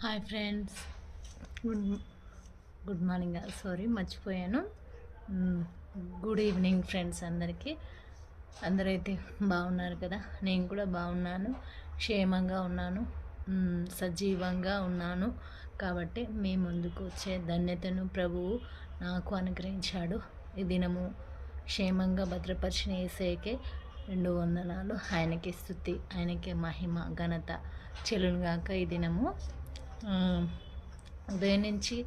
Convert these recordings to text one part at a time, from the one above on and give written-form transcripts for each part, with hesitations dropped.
Hi friends, good good morning. Sorry మర్చిపోయాను. Good evening friends అందరికీ. అందరైతే బాగున్నారు కదా? నేను కూడా బాగున్నాను, క్షేమంగా ఉన్నాను, సజీవంగా ఉన్నాను. కాబట్టి మీ ముందుకు వచ్చే ధన్యతను ప్రభువు నాకు అనుగ్రహించాడు. ఈ దినము క్షేమంగా భద్రపరిచిన యేసయ్యకే 2 వందనాలు. ఆయనకి స్తుతి, ఆయనకే మహిమ ఘనత చెలునుగాక. ఈ దినము ఉదయం నుంచి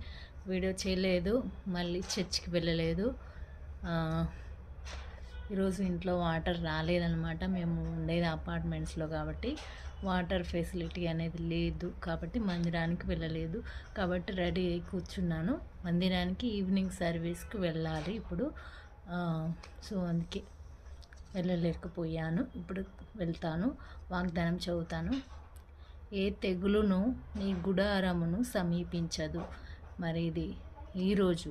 వీడియో చేయలేదు, మళ్ళీ చర్చికి వెళ్ళలేదు. ఈరోజు ఇంట్లో వాటర్ రాలేదన్నమాట. మేము ఉండేది అపార్ట్మెంట్స్లో కాబట్టి వాటర్ ఫెసిలిటీ అనేది లేదు, కాబట్టి మందిరానికి వెళ్ళలేదు. కాబట్టి రెడీ అయి కూర్చున్నాను. మందిరానికి ఈవినింగ్ సర్వీస్కి వెళ్ళాలి ఇప్పుడు. సో అందుకే వెళ్ళలేకపోయాను. ఇప్పుడు వెళ్తాను, వాగ్దానం చదువుతాను. ఏ తెగులును నీ గుడారమును సమీపించదు. మరి ఇది ఈరోజు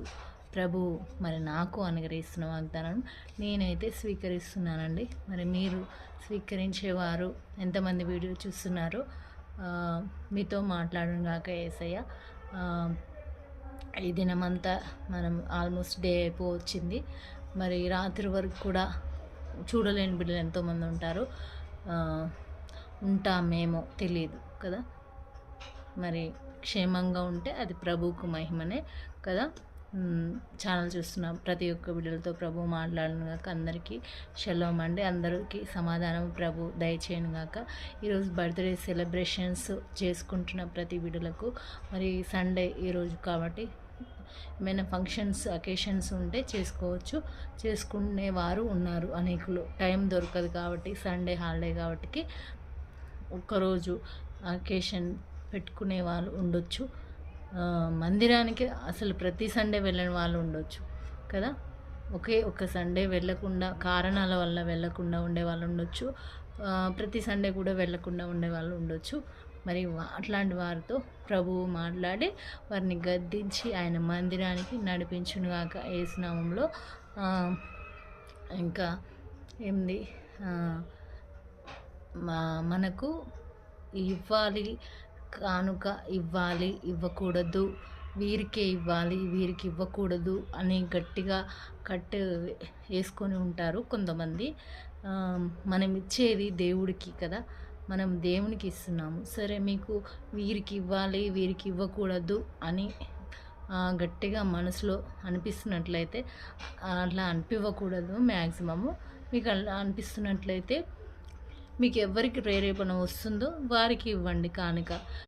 ప్రభు మరి నాకు అనుగ్రహిస్తున్న వాగ్దానం నేనైతే స్వీకరిస్తున్నానండి. మరి మీరు స్వీకరించేవారు ఎంతమంది వీడియో చూస్తున్నారో మీతో మాట్లాడుగాక యేసయ్య. ఈ దినమంతా మనం ఆల్మోస్ట్ డే అయిపోవచ్చింది. మరి రాత్రి వరకు కూడా చూడలేని బిడ్డలు ఎంతోమంది ఉంటారు. ఉంటామేమో తెలియదు కదా. మరి క్షేమంగా ఉంటే అది ప్రభువుకు మహిమనే కదా. ఛానల్ చూస్తున్నాం ప్రతి ఒక్క బిడ్డలతో ప్రభు మాట్లాడనుగాక. అందరికీ షలోమ్ అండి. అందరికీ సమాధానం ప్రభు దయచేయనుగాక. ఈరోజు బర్త్డే సెలబ్రేషన్స్ చేసుకుంటున్న ప్రతి బిడ్డలకు మరి సండే ఈరోజు కాబట్టి ఏమైనా ఫంక్షన్స్ అకేషన్స్ ఉంటే చేసుకోవచ్చు. చేసుకునేవారు ఉన్నారు అనేకులు. టైం దొరకదు కాబట్టి సండే హాలిడే కాబట్టి ఒక్కరోజు అకేషన్ పెట్టుకునే వాళ్ళు ఉండొచ్చు. మందిరానికి అసలు ప్రతి సండే వెళ్ళని వాళ్ళు ఉండొచ్చు కదా. ఒక సండే వెళ్ళకుండా కారణాల వల్ల వెళ్ళకుండా ఉండే వాళ్ళు ఉండొచ్చు. ప్రతి సండే కూడా వెళ్ళకుండా ఉండే వాళ్ళు ఉండొచ్చు. మరి అట్లాంటి వారితో ప్రభువు మాట్లాడి వారిని గద్దించి ఆయన మందిరానికి నడిపించునుగాక యేసు నామములో. ఇంకా ఏంది, మనకు ఇవ్వాలి, కానుక ఇవ్వాలి, ఇవ్వకూడదు, వీరికే ఇవ్వాలి, వీరికి ఇవ్వకూడదు అని గట్టిగా వేసుకొని ఉంటారు కొంతమంది. మనం ఇచ్చేది దేవుడికి కదా, మనం దేవునికి ఇస్తున్నాము. సరే, మీకు వీరికి ఇవ్వాలి, వీరికి ఇవ్వకూడదు అని గట్టిగా మనసులో అనిపిస్తున్నట్లయితే అట్లా అనిపించకూడదు. మ్యాక్సిమము మీకు అలా అనిపిస్తున్నట్లయితే మీకు ఎవరికి ప్రేరేపణ వస్తుందో వారికి ఇవ్వండి కానుక.